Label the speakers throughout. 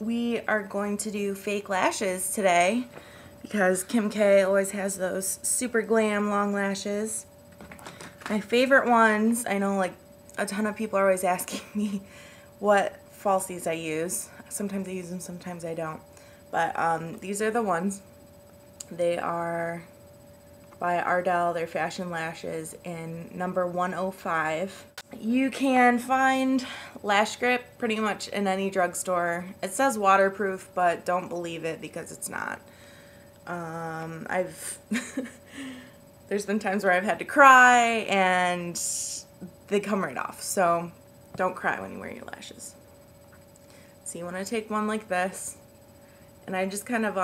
Speaker 1: We are going to do fake lashes today because Kim K always has those super glam long lashes. My favorite ones, I know like a ton of people are always asking me what falsies I use. Sometimes I use them, sometimes I don't. But these are the ones. They are by Ardell. They're fashion lashes in number 105. You can find lash grip pretty much in any drugstore. It says waterproof, but don't believe it because it's not. There's been times where I've had to cry and they come right off. So don't cry when you wear your lashes. So you want to take one like this, and I just kind of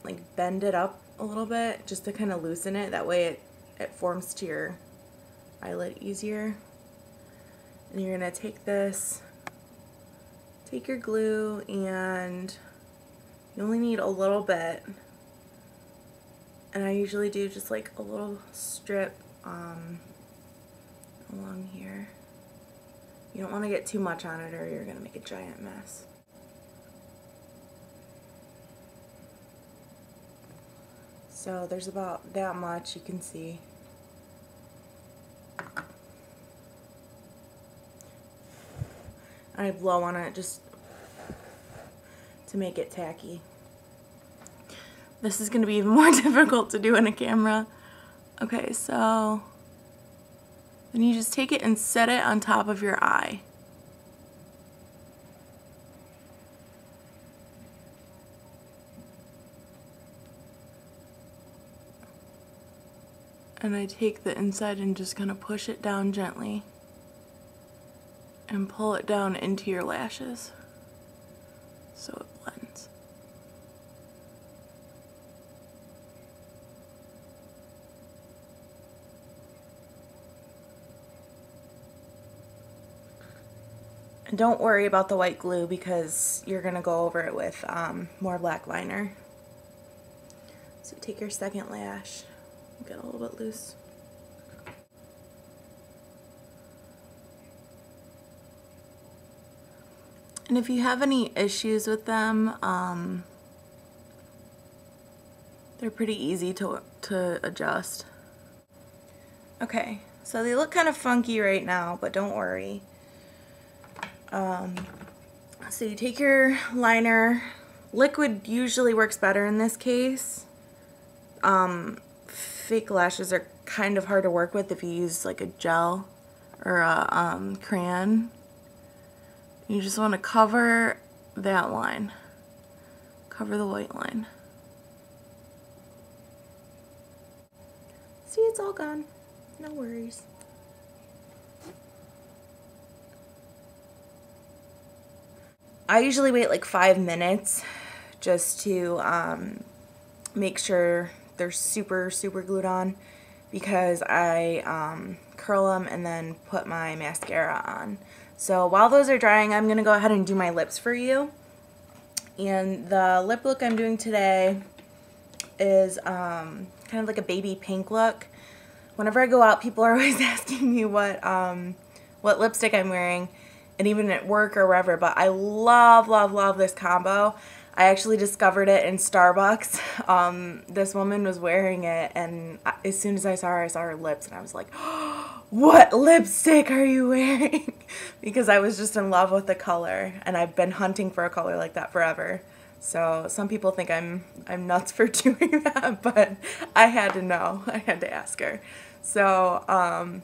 Speaker 1: like bend it up a little bit just to kind of loosen it. That way it forms to your eyelid easier. And you're going to take this, take your glue, and you only need a little bit. And I usually do just like a little strip along here. You don't want to get too much on it or you're going to make a giant mess. So there's about that much, you can see. I blow on it just to make it tacky. This is going to be even more difficult to do in a camera. Okay, so then you just take it and set it on top of your eye. And I take the inside and just kind of push it down gently and pull it down into your lashes so it blends. And don't worry about the white glue because you're going to go over it with more black liner. So take your second lash, get a little bit loose. And if you have any issues with them, they're pretty easy to adjust. Okay, so they look kind of funky right now, but don't worry. So you take your liner. Liquid usually works better in this case. Fake lashes are kind of hard to work with if you use like a gel or a crayon. You just want to cover that line. Cover the white line. See, it's all gone. No worries. I usually wait like 5 minutes just to make sure they're super glued on, because I curl them and then put my mascara on. So while those are drying, I'm going to go ahead and do my lips for you. And the lip look I'm doing today is kind of like a baby pink look. Whenever I go out, people are always asking me what lipstick I'm wearing, and even at work or wherever, but I love this combo. I actually discovered it in Starbucks. This woman was wearing it, and as soon as I saw her lips, and I was like, oh, what lipstick are you wearing? Because I was just in love with the color, and I've been hunting for a color like that forever. So some people think I'm nuts for doing that, but I had to know. I had to ask her. So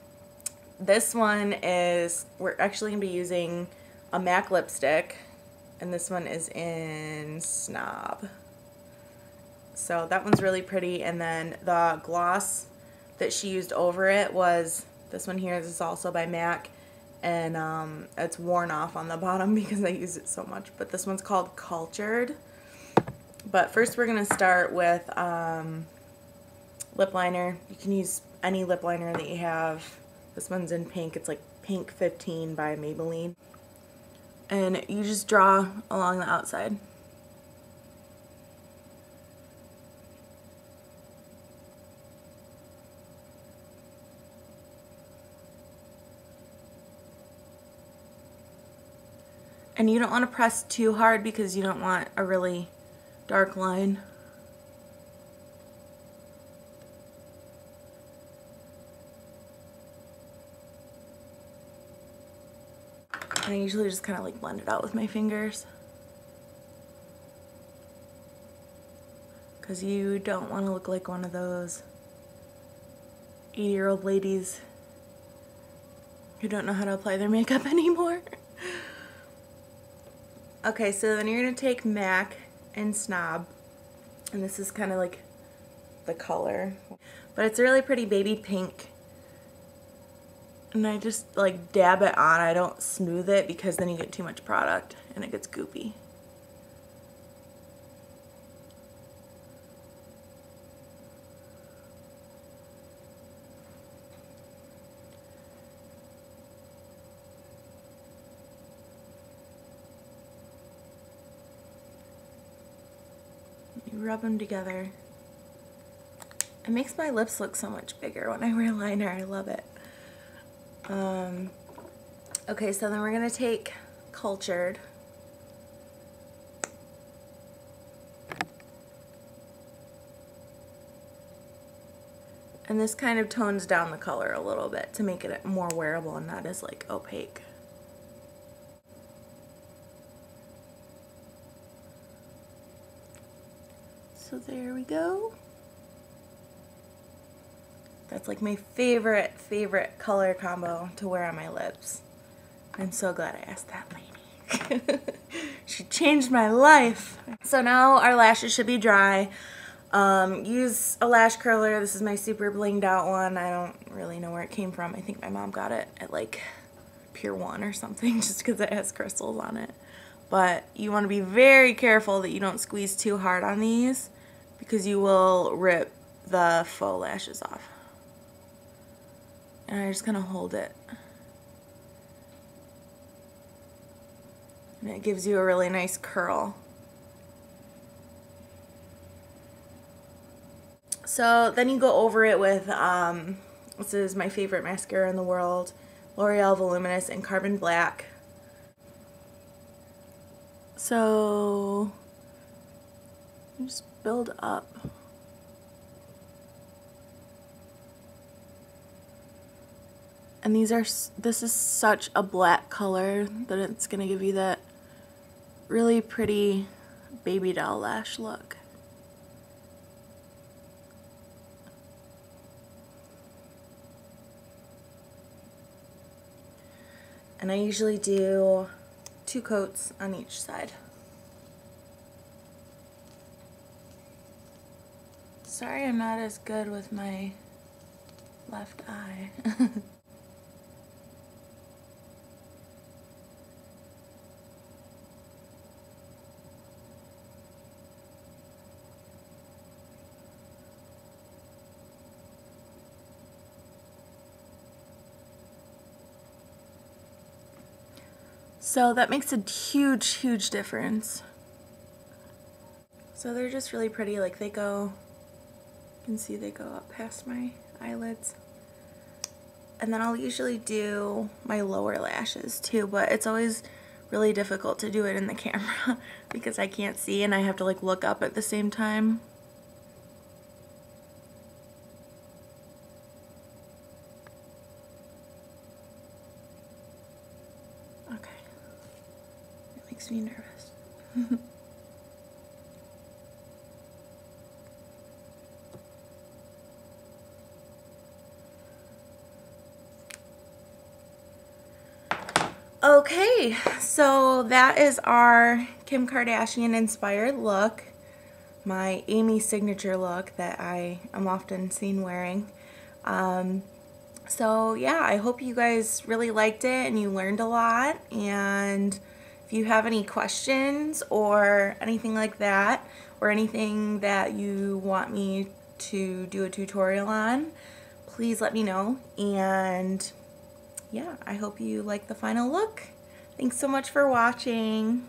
Speaker 1: this one is, we're actually going to be using a MAC lipstick, and this one is in Snob. So that one's really pretty, and then the gloss that she used over it was this one here. This is also by MAC, and it's worn off on the bottom because I use it so much, but this one's called Cultured. But first we're going to start with lip liner. You can use any lip liner that you have. This one's in pink. It's like Pink 15 by Maybelline. And you just draw along the outside. And you don't want to press too hard because you don't want a really dark line. And I usually just kind of like blend it out with my fingers, because you don't want to look like one of those 80-year-old ladies who don't know how to apply their makeup anymore. Okay, so then you're going to take MAC and Snob, and this is kind of like the color, but it's a really pretty baby pink. And I just like dab it on. I don't smooth it because then you get too much product and it gets goopy. You rub them together. It makes my lips look so much bigger when I wear liner. I love it. Okay, so then we're going to take Cultured. And this kind of tones down the color a little bit to make it more wearable and not as like opaque. So there we go. That's like my favorite color combo to wear on my lips. I'm so glad I asked that lady. She changed my life. So now our lashes should be dry. Use a lash curler. This is my super blinged out one. I don't really know where it came from. I think my mom got it at like Pier 1 or something just because it has crystals on it. But you want to be very careful that you don't squeeze too hard on these because you will rip the faux lashes off. And I just kind of hold it. And it gives you a really nice curl. So then you go over it with, this is my favorite mascara in the world, L'Oreal Voluminous in Carbon Black. So you just build up. And this is such a black color that it's going to give you that really pretty baby doll lash look. And I usually do 2 coats on each side. Sorry I'm not as good with my left eye. So that makes a huge difference. So they're just really pretty, like they go, you can see they go up past my eyelids. And then I'll usually do my lower lashes too, but it's always really difficult to do it in the camera because I can't see and I have to like look up at the same time. Makes me nervous. Okay, so that is our Kim Kardashian inspired look, my Amy signature look that I am often seen wearing. So yeah, I hope you guys really liked it and you learned a lot, and if you have any questions or anything like that, or anything that you want me to do a tutorial on, please let me know. And yeah, I hope you like the final look. Thanks so much for watching.